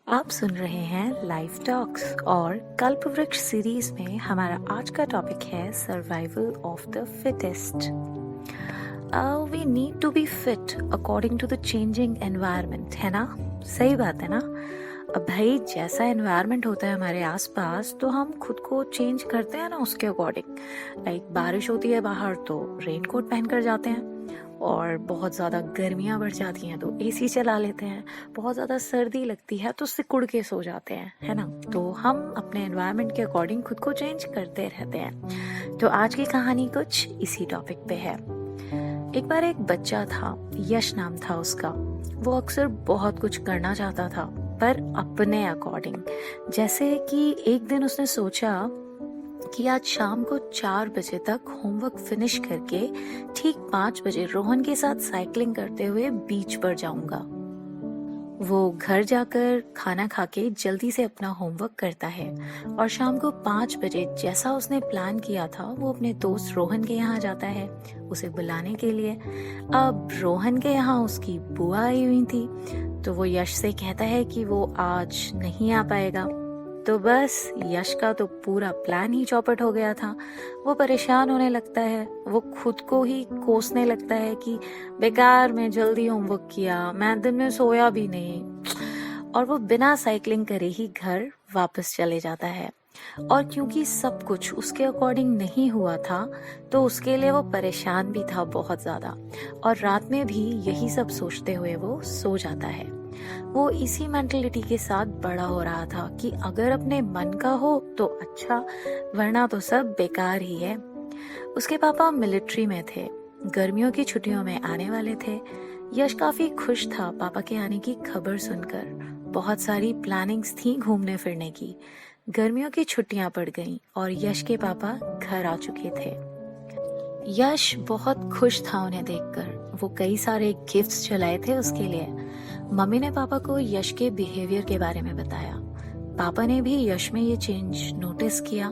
आप सुन रहे हैं लाइफ टॉक्स और कल्पवृक्ष सीरीज में हमारा आज का टॉपिक है survival of the fittest. We need to be fit according to the changing environment, है ना? सही बात है ना? अब भाई जैसा एनवायरनमेंट होता है हमारे आसपास तो हम खुद को चेंज करते हैं ना उसके अकॉर्डिंग। लाइक बारिश होती है बाहर तो रेनकोट पहन कर जाते हैं, और बहुत ज़्यादा गर्मियाँ बढ़ जाती हैं तो एसी चला लेते हैं, बहुत ज़्यादा सर्दी लगती है तो सिकुड़ के सो जाते हैं, है ना? तो हम अपने एनवायरनमेंट के अकॉर्डिंग खुद को चेंज करते रहते हैं। तो आज की कहानी कुछ इसी टॉपिक पे है। एक बार एक बच्चा था, यश नाम था उसका। वो अक्सर बहुत कुछ करना चाहता था पर अपने अकॉर्डिंग। जैसे कि एक दिन उसने सोचा कि आज शाम को 4 बजे तक होमवर्क फिनिश करके ठीक 5 बजे रोहन के साथ साइकिलिंग करते हुए बीच पर जाऊंगा। वो घर जाकर खाना खाके जल्दी से अपना होमवर्क करता है और शाम को 5 बजे जैसा उसने प्लान किया था वो अपने दोस्त रोहन के यहाँ जाता है उसे बुलाने के लिए। अब रोहन के यहाँ उसकी बुआ आई हुई थी तो वो यश से कहता है कि वो आज नहीं आ पाएगा। तो बस यश का तो पूरा प्लान ही चौपट हो गया था। वो परेशान होने लगता है, वो खुद को ही कोसने लगता है कि बेकार में जल्दी होमवर्क किया, मैं दिन में सोया भी नहीं। और वो बिना साइकिलिंग करे ही घर वापस चले जाता है। और क्योंकि सब कुछ उसके अकॉर्डिंग नहीं हुआ था तो उसके लिए वो परेशान भी था बहुत ज्यादा, और रात में भी यही सब सोचते हुए वो सो जाता है। वो इसी मेंटलिटी के साथ बड़ा हो रहा था कि अगर अपने मन का हो तो अच्छा, वरना तो सब बेकार ही है। उसके पापा मिलिट्री में थे, गर्मियों की छुट्टियों में आने वाले थे। यश काफी खुश था पापा के आने की खबर सुनकर। बहुत सारी प्लानिंग्स थी घूमने फिरने की। गर्मियों की छुट्टियां पड़ गईं और यश के पापा घर आ चुके थे। यश बहुत खुश था उन्हें देखकर। वो कई सारे गिफ्ट्स चलाए थे उसके लिए। मम्मी ने पापा को यश के बिहेवियर के बारे में बताया। पापा ने भी यश में ये चेंज नोटिस किया।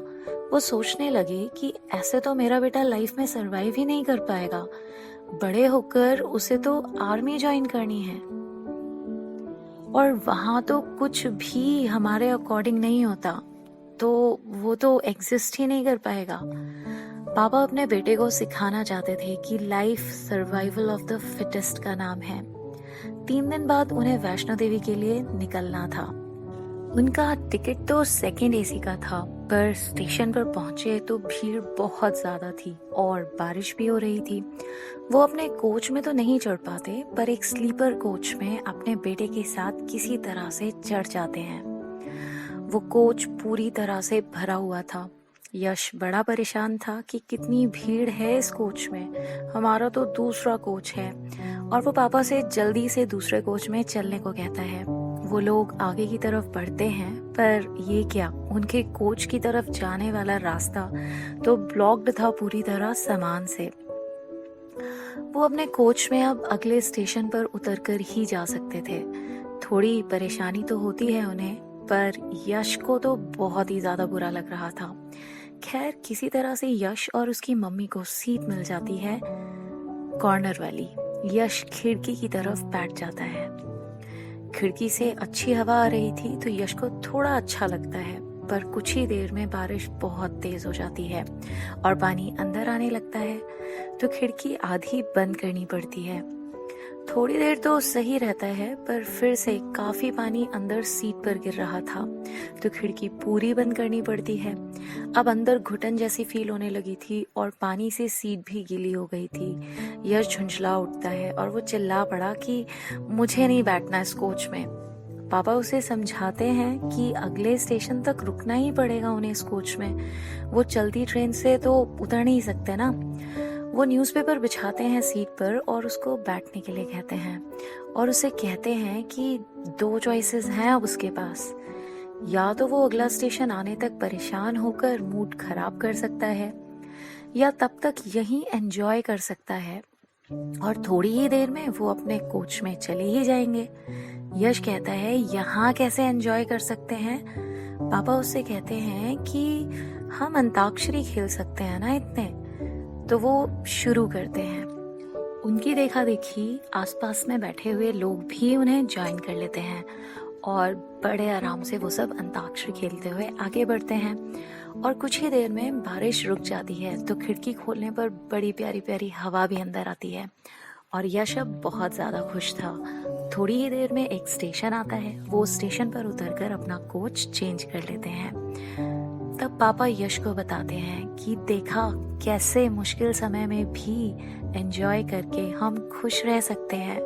वो सोचने लगे कि ऐसे तो मेरा बेटा लाइफ में सरवाइव ही नहीं कर पाएगा, बड़े होकर उसे तो आर्मी ज्वाइन करनी है और वहां तो कुछ भी हमारे अकॉर्डिंग नहीं होता, तो वो तो एग्जिस्ट ही नहीं कर पाएगा। पापा अपने बेटे को सिखाना चाहते थे कि life survival of the fittest का नाम है। 3 दिन बाद उन्हें वैष्णो देवी के लिए निकलना था। उनका टिकट तो सेकंड एसी का था, पर स्टेशन पर पहुंचे तो भीड़ बहुत ज्यादा थी और बारिश भी हो रही थी। वो अपने कोच में तो नहीं चढ़ पाते, पर एक स्लीपर कोच में अपने बेटे के साथ किसी तरह से चढ़ जाते हैं। वो कोच पूरी तरह से भरा हुआ था। यश बड़ा परेशान था कि कितनी भीड़ है इस कोच में, हमारा तो दूसरा कोच है। और वो पापा से जल्दी से दूसरे कोच में चलने को कहता है। वो लोग आगे की तरफ बढ़ते हैं, पर ये क्या, उनके कोच की तरफ जाने वाला रास्ता तो ब्लॉक्ड था पूरी तरह सामान से। वो अपने कोच में अब अगले स्टेशन पर उतरकर ही जा सकते थे। थोड़ी परेशानी तो होती है उन्हें, पर यश को तो बहुत ही ज्यादा बुरा लग रहा था। खैर किसी तरह से यश और उसकी मम्मी को सीट मिल जाती है कॉर्नर वाली। यश खिड़की की तरफ बैठ जाता है। खिड़की से अच्छी हवा आ रही थी तो यश को थोड़ा अच्छा लगता है, पर कुछ ही देर में बारिश बहुत तेज हो जाती है और पानी अंदर आने लगता है तो खिड़की आधी बंद करनी पड़ती है। थोड़ी देर तो सही रहता है, पर फिर से काफी पानी अंदर सीट पर गिर रहा था तो खिड़की पूरी बंद करनी पड़ती है। अब अंदर घुटन जैसी फील होने लगी थी और पानी से सीट भी गीली हो गई थी। यश झुंझला उठता है और वो चिल्ला पड़ा कि मुझे नहीं बैठना इस कोच में। पापा उसे समझाते हैं कि अगले स्टेशन तक रुकना ही पड़ेगा उन्हें इस कोच में, वो चलती ट्रेन से तो उतर नहीं सकते ना। वो न्यूज़पेपर बिछाते हैं सीट पर और उसको बैठने के लिए कहते हैं और उसे कहते हैं कि 2 चॉइसेस हैं अब उसके पास। या तो वो अगला स्टेशन आने तक परेशान होकर मूड खराब कर सकता है, या तब तक यहीं एंजॉय कर सकता है और थोड़ी ही देर में वो अपने कोच में चले ही जाएंगे। यश कहता है यहाँ कैसे एंजॉय कर सकते हैं? पापा उससे कहते हैं कि हम अंताक्षरी खेल सकते हैं ना इतने। तो वो शुरू करते हैं। उनकी देखा देखी आसपास में बैठे हुए लोग भी उन्हें ज्वाइन कर लेते हैं और बड़े आराम से वो सब अंताक्षरी खेलते हुए आगे बढ़ते हैं। और कुछ ही देर में बारिश रुक जाती है तो खिड़की खोलने पर बड़ी प्यारी प्यारी हवा भी अंदर आती है और यश अब बहुत ज़्यादा खुश था। थोड़ी ही देर में एक स्टेशन आता है। वो स्टेशन पर उतरकर अपना कोच चेंज कर लेते हैं। तब पापा यश को बताते हैं कि देखा कैसे मुश्किल समय में भी एंजॉय करके हम खुश रह सकते हैं।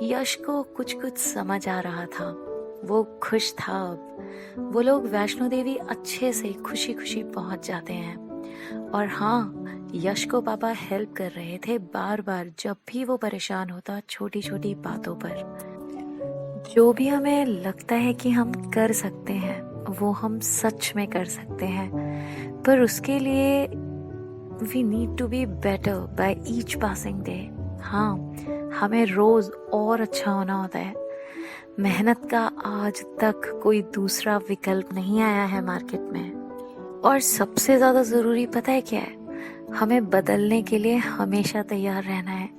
यश को कुछ कुछ समझ आ रहा था। वो खुश था अब। वो लोग वैष्णो देवी अच्छे से खुशी खुशी पहुंच जाते हैं। और हाँ, यश को पापा हेल्प कर रहे थे बार बार जब भी वो परेशान होता छोटी छोटी बातों पर। जो भी हमें लगता है कि हम कर सकते हैं वो हम सच में कर सकते हैं, पर उसके लिए we need to be better by each passing day. हाँ, हमें रोज और अच्छा होना होता है। मेहनत का आज तक कोई दूसरा विकल्प नहीं आया है मार्केट में। और सबसे ज्यादा जरूरी पता है क्या है? हमें बदलने के लिए हमेशा तैयार रहना है।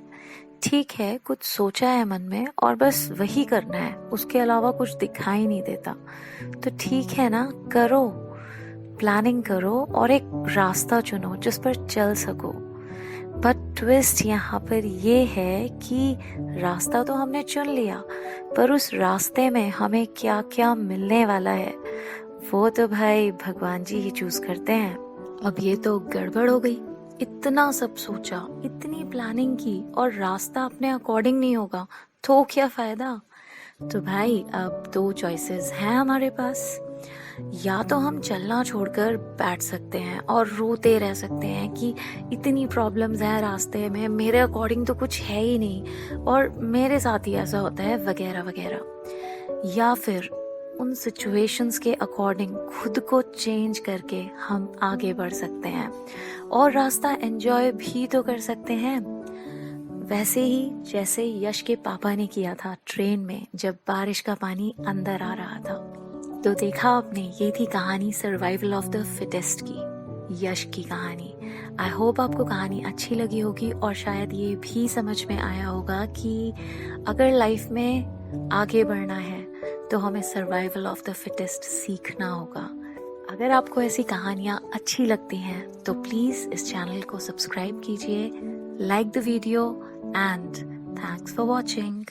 ठीक है, कुछ सोचा है मन में और बस वही करना है, उसके अलावा कुछ दिखाई नहीं देता तो ठीक है ना, करो, प्लानिंग करो और एक रास्ता चुनो जिस पर चल सको। बट ट्विस्ट यहाँ पर ये है कि रास्ता तो हमने चुन लिया, पर उस रास्ते में हमें क्या क्या मिलने वाला है वो तो भाई भगवान जी ही चूज करते हैं। अब ये तो गड़बड़ हो गई। इतना सब सोचा, इतनी प्लानिंग की और रास्ता अपने अकॉर्डिंग नहीं होगा तो क्या फायदा। तो भाई अब दो चॉइसेस हैं हमारे पास। या तो हम चलना छोड़कर बैठ सकते हैं और रोते रह सकते हैं कि इतनी प्रॉब्लम्स हैं रास्ते में, मेरे अकॉर्डिंग तो कुछ है ही नहीं और मेरे साथ ही ऐसा होता है वगैरह वगैरह। या फिर उन सिचुएशंस के अकॉर्डिंग खुद को चेंज करके हम आगे बढ़ सकते हैं और रास्ता एंजॉय भी तो कर सकते हैं, वैसे ही जैसे यश के पापा ने किया था ट्रेन में जब बारिश का पानी अंदर आ रहा था। तो देखा आपने, ये थी कहानी सर्वाइवल ऑफ द फिटेस्ट की, यश की कहानी। आई होप आपको कहानी अच्छी लगी होगी और शायद ये भी समझ में आया होगा कि अगर लाइफ में आगे बढ़ना है तो हमें सर्वाइवल ऑफ द फिटेस्ट सीखना होगा। अगर आपको ऐसी कहानियाँ अच्छी लगती हैं तो प्लीज़ इस चैनल को सब्सक्राइब कीजिए, like the video and thanks for watching.